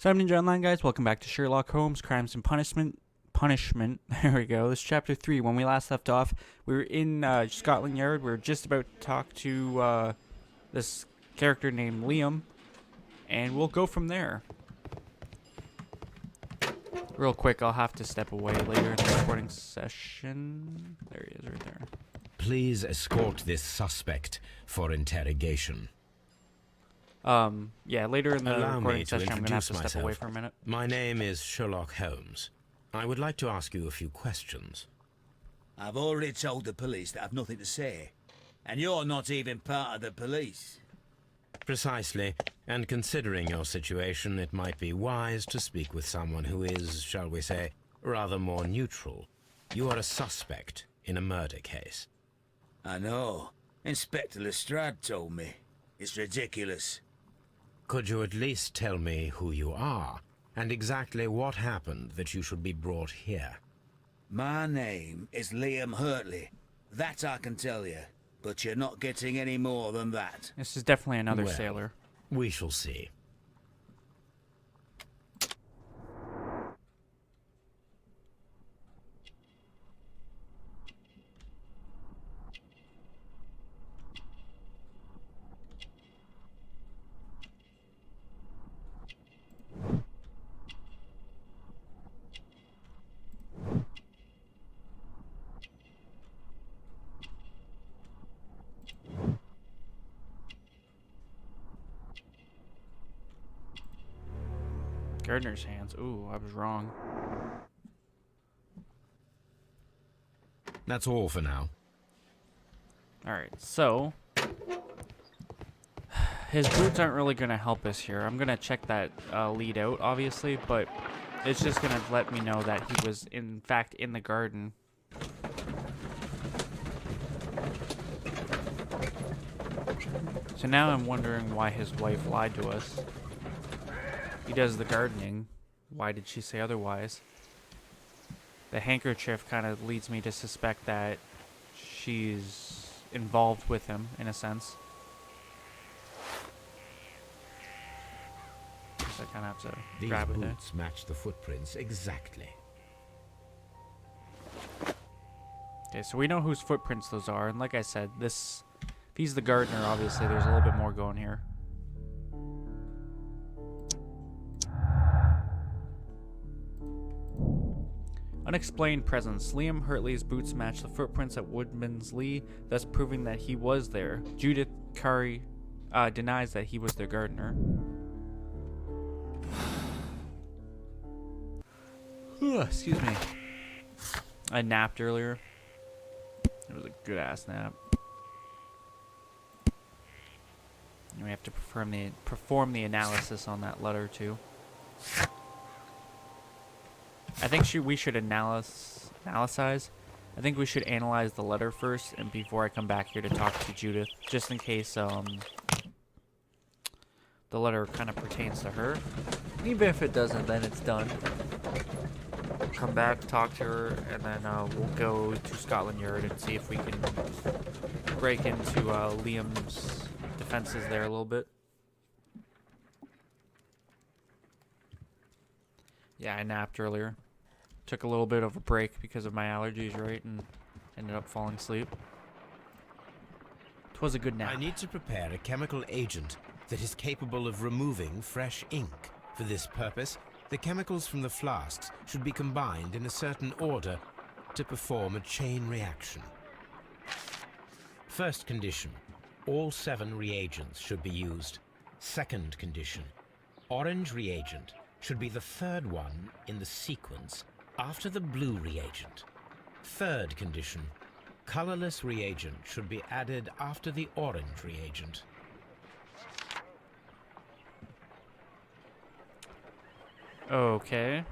So I'm Ninja Online, guys. Welcome back to Sherlock Holmes, Crimes and Punishment. There we go. This is Chapter 3. When we last left off, we were in Scotland Yard. We were just about to talk to this character named Liam, and we'll go from there. Real quick, I'll have to step away later in the recording session. There he is right there. Please escort this suspect for interrogation. Yeah, later in the Allow recording me to session, I'm going to have to introduce step away myself. for a minute. My name is Sherlock Holmes. I would like to ask you a few questions. I've already told the police that I've nothing to say. And you're not even part of the police. Precisely, and considering your situation, it might be wise to speak with someone who is, shall we say, rather more neutral. You are a suspect in a murder case. I know. Inspector Lestrade told me. It's ridiculous. Could you at least tell me who you are, and exactly what happened that you should be brought here? My name is Liam Hurtley. That I can tell you. But you're not getting any more than that. This is definitely another Well, sailor. We shall see. Gardener's hands. Ooh, I was wrong. That's all for now. Alright, so his boots aren't really going to help us here. I'm going to check that lead out, obviously, but it's just going to let me know that he was, in fact, in the garden. So now I'm wondering why his wife lied to us. He does the gardening. Why did she say otherwise? The handkerchief kind of leads me to suspect that she's involved with him, in a sense. Guess I kind of have to These grab it there. boots match the footprints exactly. Okay, so we know whose footprints those are, and like I said, this... If he's the gardener, obviously there's a little bit more going here. Unexplained presence. Liam Hurtley's boots match the footprints at Woodman's Lee, thus proving that he was there. Judith Curry denies that he was their gardener. Excuse me. I napped earlier. It was a good ass nap. And we have to perform the analysis on that letter too. I think we should analyze. I think we should analyze the letter first, and before I come back here to talk to Judith, just in case the letter kind of pertains to her. Even if it doesn't, then it's done. Come back, talk to her, and then we'll go to Scotland Yard and see if we can break into Liam's defenses there a little bit. Yeah, I napped earlier. Took a little bit of a break because of my allergies, right? And ended up falling asleep. 'Twas a good nap. I need to prepare a chemical agent that is capable of removing fresh ink. For this purpose, the chemicals from the flasks should be combined in a certain order to perform a chain reaction. First condition, all 7 reagents should be used. Second condition, orange reagent should be the third one in the sequence after the blue reagent. Third condition, colorless reagent should be added after the orange reagent. Okay.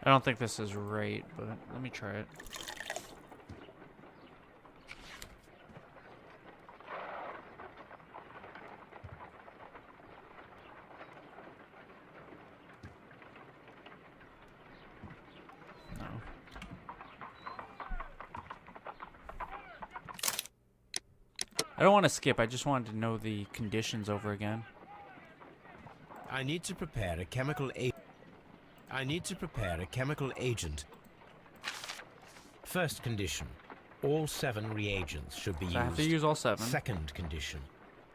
I don't think this is right, but let me try it. No. I don't want to skip. I just wanted to know the conditions over again. I need to prepare a chemical agent. First condition. All 7 reagents should be So used. I have to use all 7. Second condition.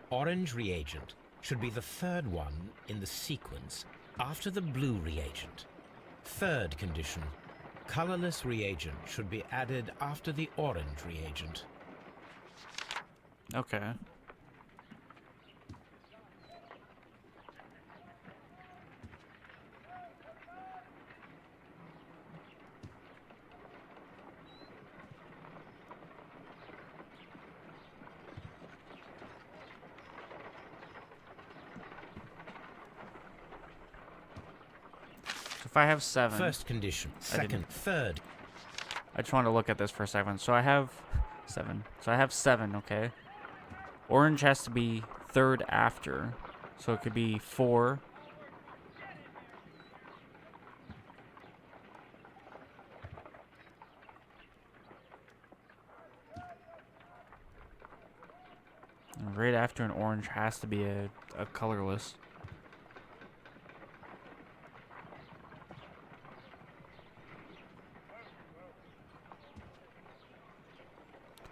Orange reagent should be the third one in the sequence after the blue reagent. Third condition. Colorless reagent should be added after the orange reagent. Okay. If I have 7, First condition. Second. Third. I just want to look at this for a second. So I have 7. So I have 7, okay? Orange has to be third after. So it could be 4. And right after an orange has to be a colorless.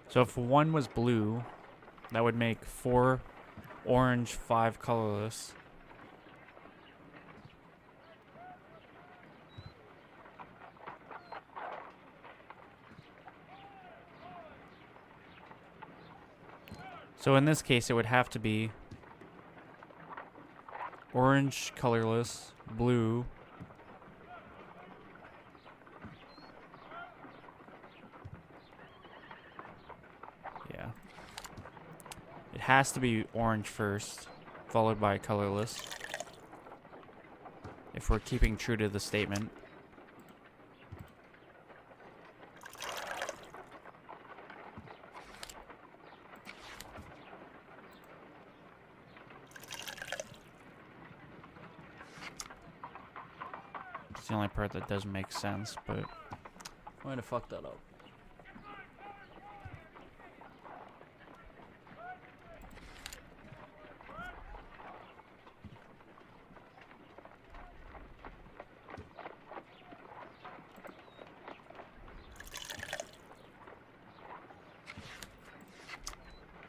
So if 1 was blue, that would make 4 orange, 5 colorless. So in this case, it would have to be orange, colorless, blue, yeah. It has to be orange first, followed by colorless. If we're keeping true to the statement. It's the only part that doesn't make sense, but I'm going to fuck that up.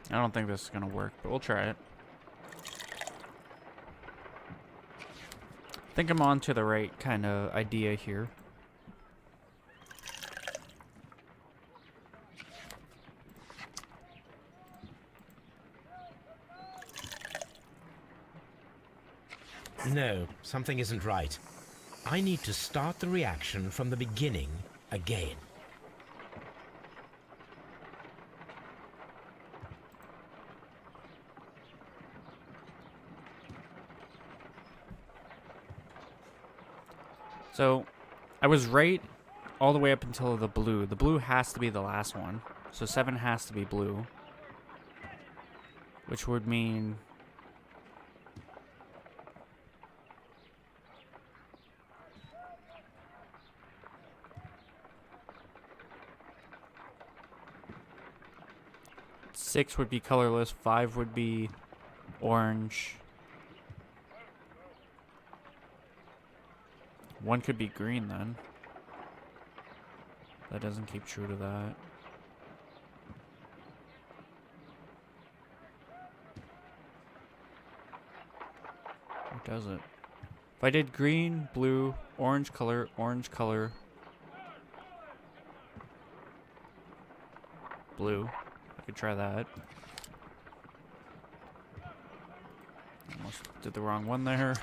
I don't think this is going to work, but we'll try it. I think I'm on to the right kind of idea here. No, something isn't right. I need to start the reaction from the beginning again. So, I was right all the way up until the blue. The blue has to be the last one. So 7 has to be blue. Which would mean... Six would be colorless, 5 would be orange. 1 could be green then. That doesn't keep true to that. Or does it? If I did green, blue, orange color, blue. I could try that. Almost did the wrong one there.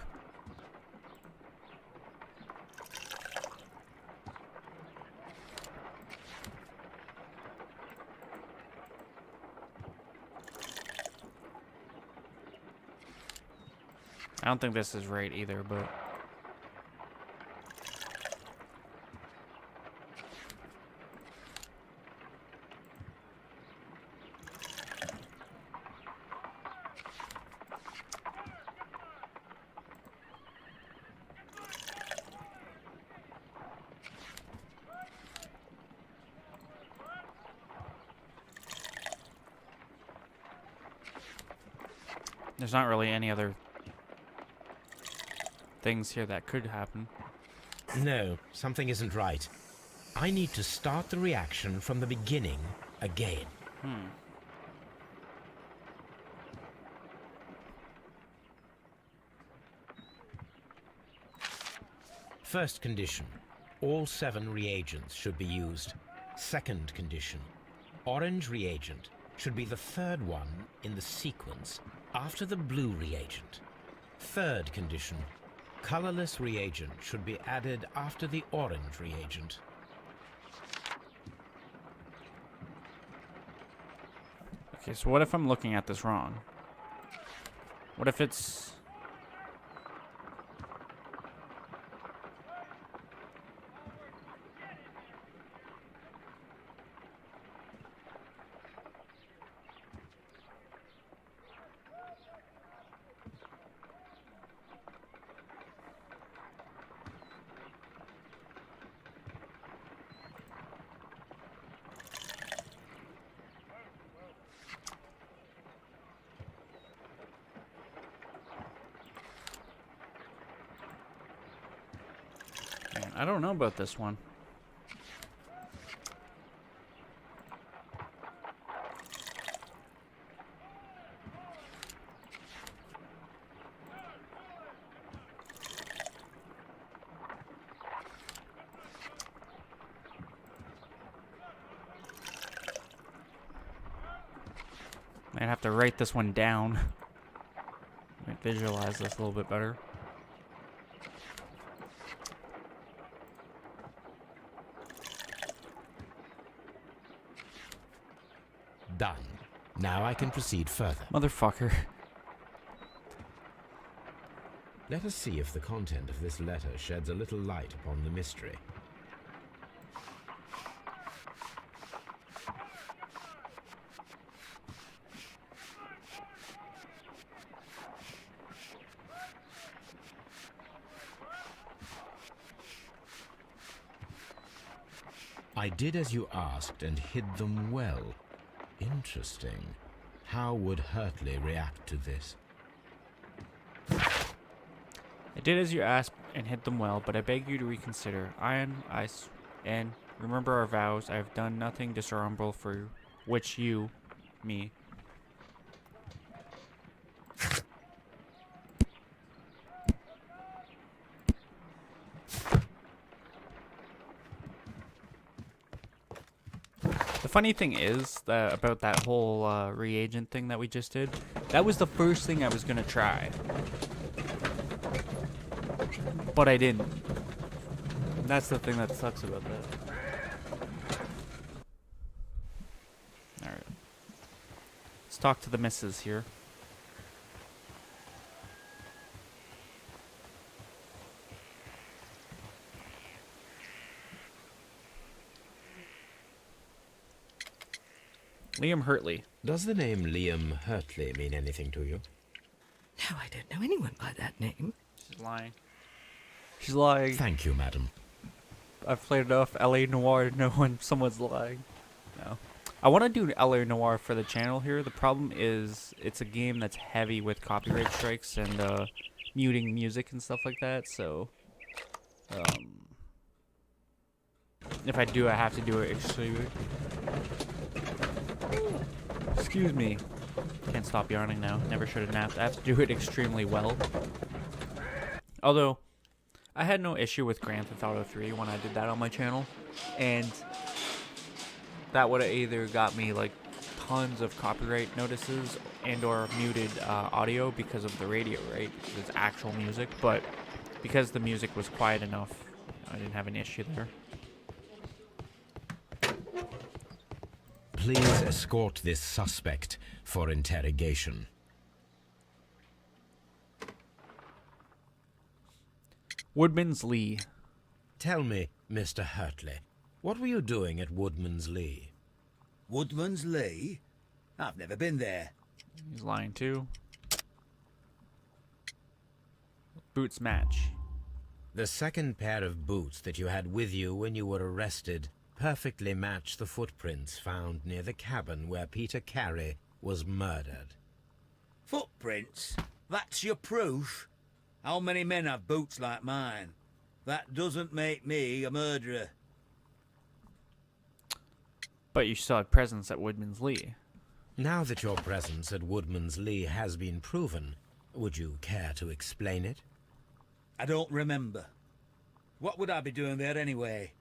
I don't think this is right either, but... There's not really any other things here that could happen. No, something isn't right. I need to start the reaction from the beginning again. First condition, all 7 reagents should be used. Second condition, orange reagent should be the third one in the sequence after the blue reagent. Third condition, colorless reagent should be added after the orange reagent. Okay, so what if I'm looking at this wrong? What if it's... Man, I don't know about this one. Might have to write this one down. Might visualize this a little bit better. Done. Now I can proceed further. Motherfucker. Let us see if the content of this letter sheds a little light upon the mystery. I did as you asked and hid them well. Interesting. How would Hurtley react to this? I did as you asked and hid them well, but I beg you to reconsider. And remember our vows. I have done nothing dishonorable for which you, me. The funny thing is that about that whole reagent thing that we just did, that was the first thing I was gonna try. But I didn't. That's the thing that sucks about that. Alright. Let's talk to the missus here. Liam Hurtley. Does the name Liam Hurtley mean anything to you? No, I don't know anyone by that name. She's lying. She's lying. Thank you, madam. I've played enough LA Noire to know when someone's lying. No. I want to do LA Noire for the channel here. The problem is it's a game that's heavy with copyright strikes and muting music and stuff like that. So, if I do, I have to do it extremely. Excuse me. Can't stop yarning now. Never should have napped. I have to do it extremely well. Although, I had no issue with Grand Theft Auto 3 when I did that on my channel. And that would have either got me like tons of copyright notices and or muted audio because of the radio, right? It's actual music. But because the music was quiet enough, I didn't have an issue there. Please escort this suspect for interrogation. Woodman's Lee. Tell me, Mr. Hurtley, what were you doing at Woodman's Lee? Woodman's Lee? I've never been there. He's lying too. Boots match. The second pair of boots that you had with you when you were arrested perfectly match the footprints found near the cabin where Peter Carey was murdered. Footprints? That's your proof? How many men have boots like mine? That doesn't make me a murderer. But you still had presence at Woodman's Lee. Now that your presence at Woodman's Lee has been proven, would you care to explain it? I don't remember. What would I be doing there anyway?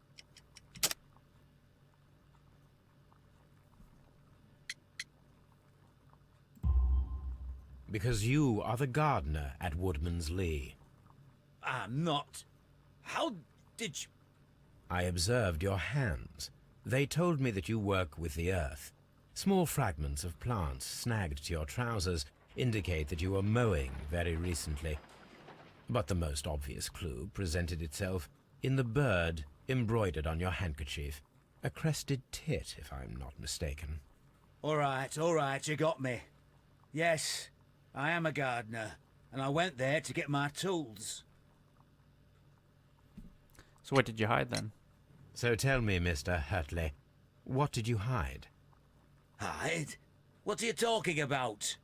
Because you are the gardener at Woodman's Lee. I'm not. How did you... I observed your hands. They told me that you work with the earth. Small fragments of plants snagged to your trousers indicate that you were mowing very recently. But the most obvious clue presented itself in the bird embroidered on your handkerchief. A crested tit, if I'm not mistaken. All right, you got me. Yes, I am a gardener, and I went there to get my tools. So what did you hide then? So tell me, Mr. Hurtley, what did you hide? Hide? What are you talking about?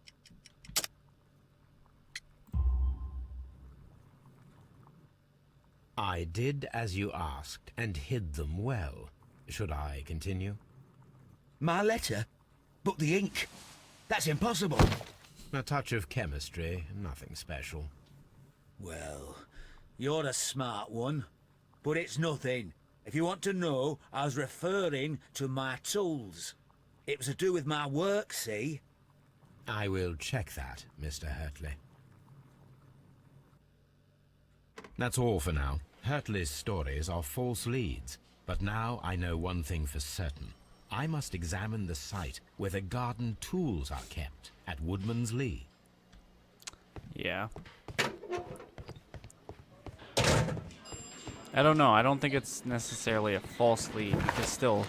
I did as you asked, and hid them well. Should I continue? My letter? But the ink? That's impossible. A touch of chemistry, nothing special. Well, you're a smart one. But it's nothing. If you want to know, I was referring to my tools. It was to do with my work, see? I will check that, Mr. Hurtley. That's all for now. Hurtley's stories are false leads, but now I know one thing for certain. I must examine the site where the garden tools are kept at Woodman's Lee. Yeah. I don't know. I don't think it's necessarily a false lead because still,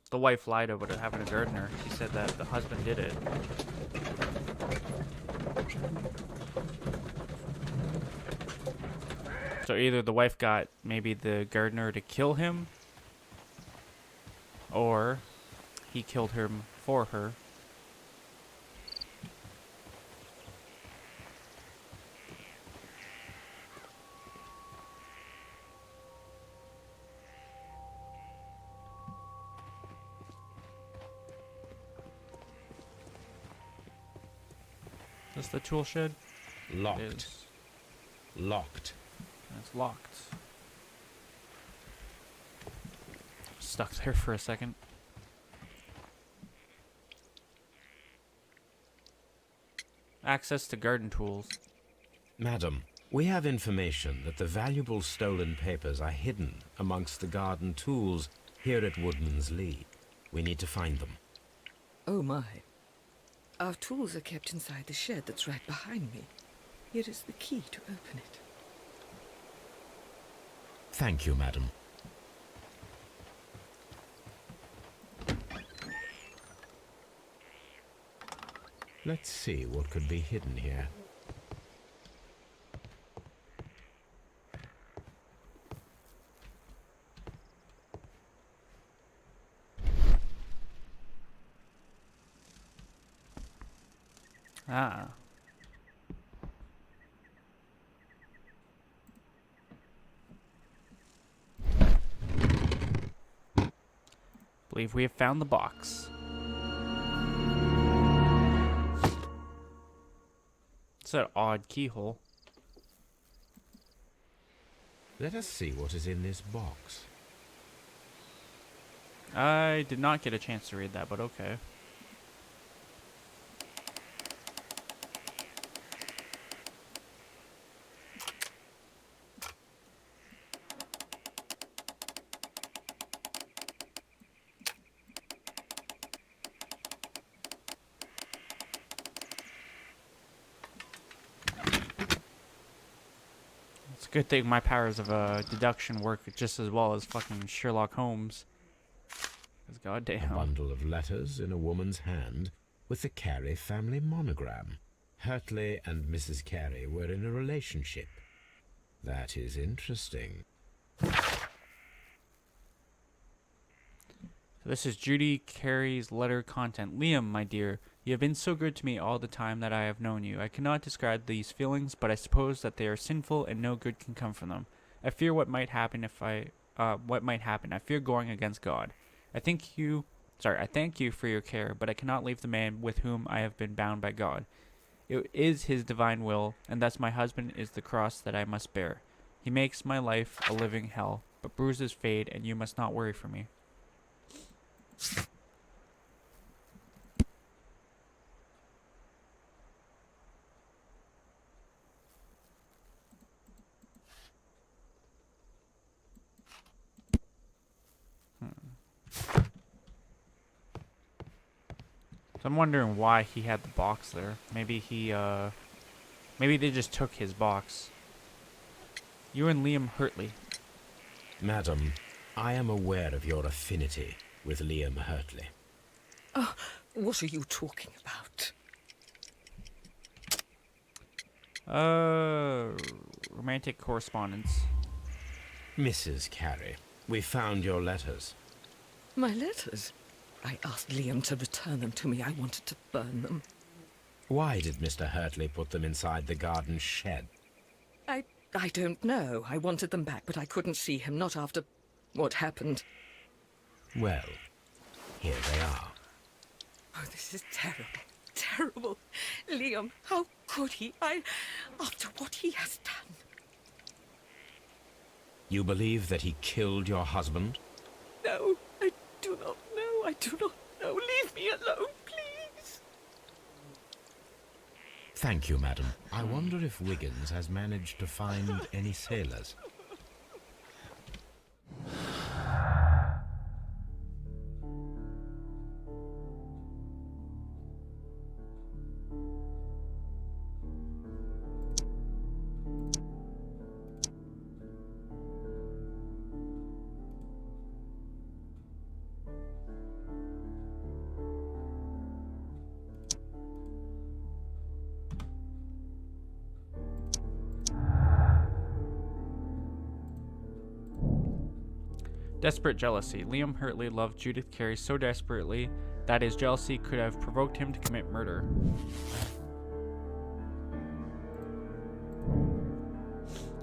the wife lied about having a gardener. She said that the husband did it. So either the wife got maybe the gardener to kill him, or he killed him for her. Is this the tool shed? Locked. It is. Locked. It's locked. Stuck there for a second. Access to garden tools. Madam, we have information that the valuable stolen papers are hidden amongst the garden tools here at Woodman's Lee. We need to find them. Oh my. Our tools are kept inside the shed that's right behind me. Here is the key to open it. Thank you, madam. Let's see what could be hidden here. Ah. Believe we have found the box. It's an odd keyhole. Let us see what is in this box. I did not get a chance to read that, but okay. It's a good thing my powers of deduction work just as well as fucking Sherlock Holmes. 'Cause A goddamn. bundle of letters in a woman's hand with the Carey family monogram. Hurtley and Mrs. Carey were in a relationship. That is interesting. So So this is Judy Carey's letter content. Liam, my dear, you have been so good to me all the time that I have known you. I cannot describe these feelings, but I suppose that they are sinful and no good can come from them. I fear what might happen what might happen. I fear going against God. I thank you for your care, but I cannot leave the man with whom I have been bound by God. It is his divine will, and thus my husband is the cross that I must bear. He makes my life a living hell, but bruises fade, and you must not worry for me. So I'm wondering why he had the box there. Maybe maybe they just took his box. You and Liam Hurtley. Madam, I am aware of your affinity with Liam Hurtley. Oh, what are you talking about? Romantic correspondence. Mrs. Carey, we found your letters. My letters? I asked Liam to return them to me. I wanted to burn them. Why did Mr. Hurtley put them inside the garden shed? I don't know. I wanted them back, but I couldn't see him, not after what happened. Well, here they are. Oh, this is terrible. Terrible. Liam, how could he? After what he has done. You believe that he killed your husband? No, I do not know. I do not know. Leave me alone, please. Thank you, madam. I wonder if Wiggins has managed to find any sailors. Desperate jealousy. Liam Hurtley loved Judith Carey so desperately that his jealousy could have provoked him to commit murder.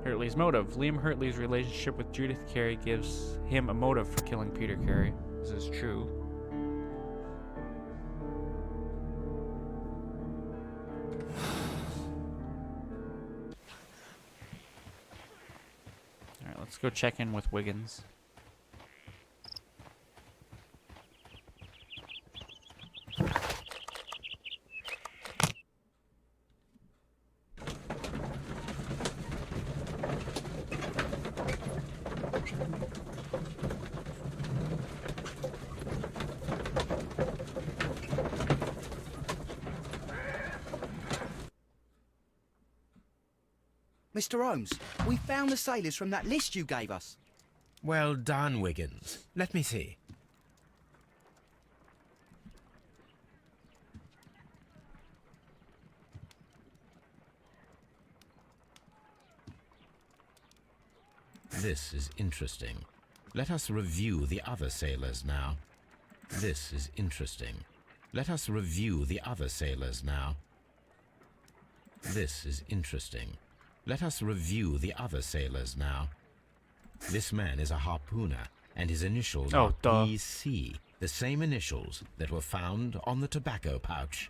Hurtley's motive. Liam Hurtley's relationship with Judith Carey gives him a motive for killing Peter Carey. This is true. Alright, let's go check in with Wiggins. Mr. Holmes, we found the sailors from that list you gave us. Well done, Wiggins. Let me see. This is interesting. Let us review the other sailors now. This is interesting. Let us review the other sailors now. This is interesting. Let us review the other sailors now. This man is a harpooner, and his initials are PC, the same initials that were found on the tobacco pouch.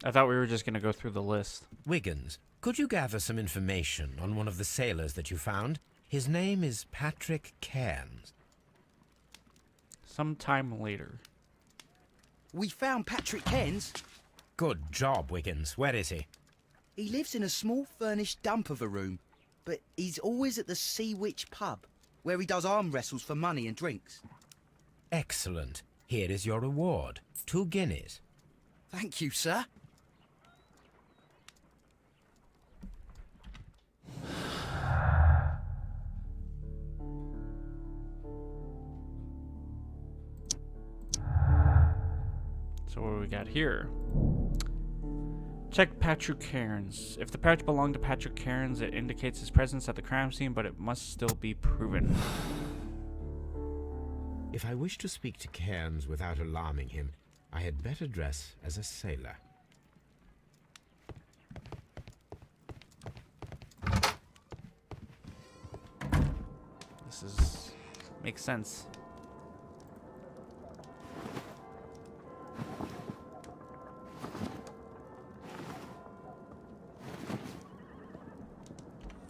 I thought we were just going to go through the list. Wiggins, could you gather some information on one of the sailors that you found? His name is Patrick Cairns. Sometime later. We found Patrick Cairns. Good job, Wiggins. Where is he? He lives in a small furnished dump of a room, but he's always at the Sea Witch pub, where he does arm wrestles for money and drinks. Excellent. Here is your reward. 2 guineas. Thank you, sir. So what do we got here? Check Patrick Cairns. If the pouch belonged to Patrick Cairns, it indicates his presence at the crime scene, but it must still be proven. If I wish to speak to Cairns without alarming him, I had better dress as a sailor. Makes sense.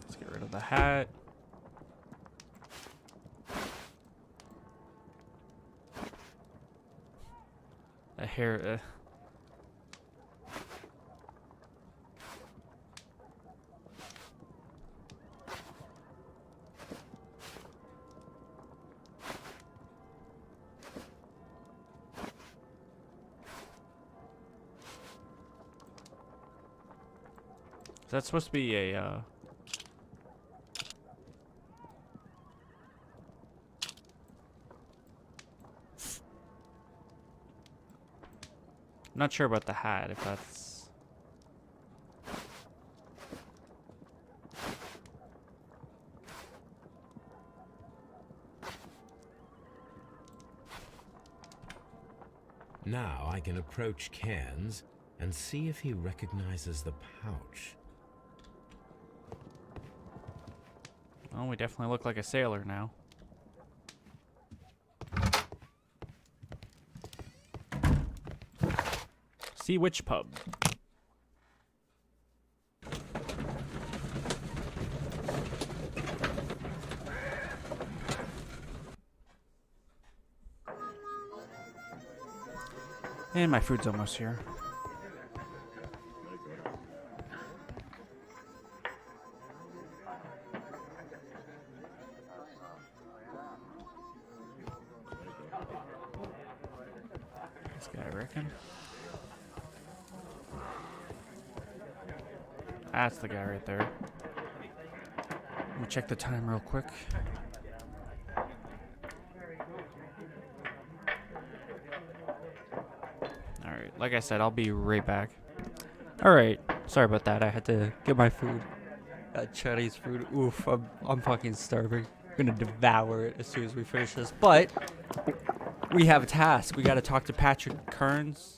Let's get rid of the hat. The hair. Is that supposed to be a, I'm not sure about the hat, if that's... Now I can approach Cairns and see if he recognizes the pouch. Oh, we definitely look like a sailor now. Sea Witch Pub. And my food's almost here. This guy, I reckon. That's the guy right there. Let me check the time real quick. Alright, like I said, I'll be right back. Alright, sorry about that. I had to get my food. Chinese food. Oof, I'm fucking starving. I'm gonna devour it as soon as we finish this. But we have a task. We gotta talk to Patrick Kearns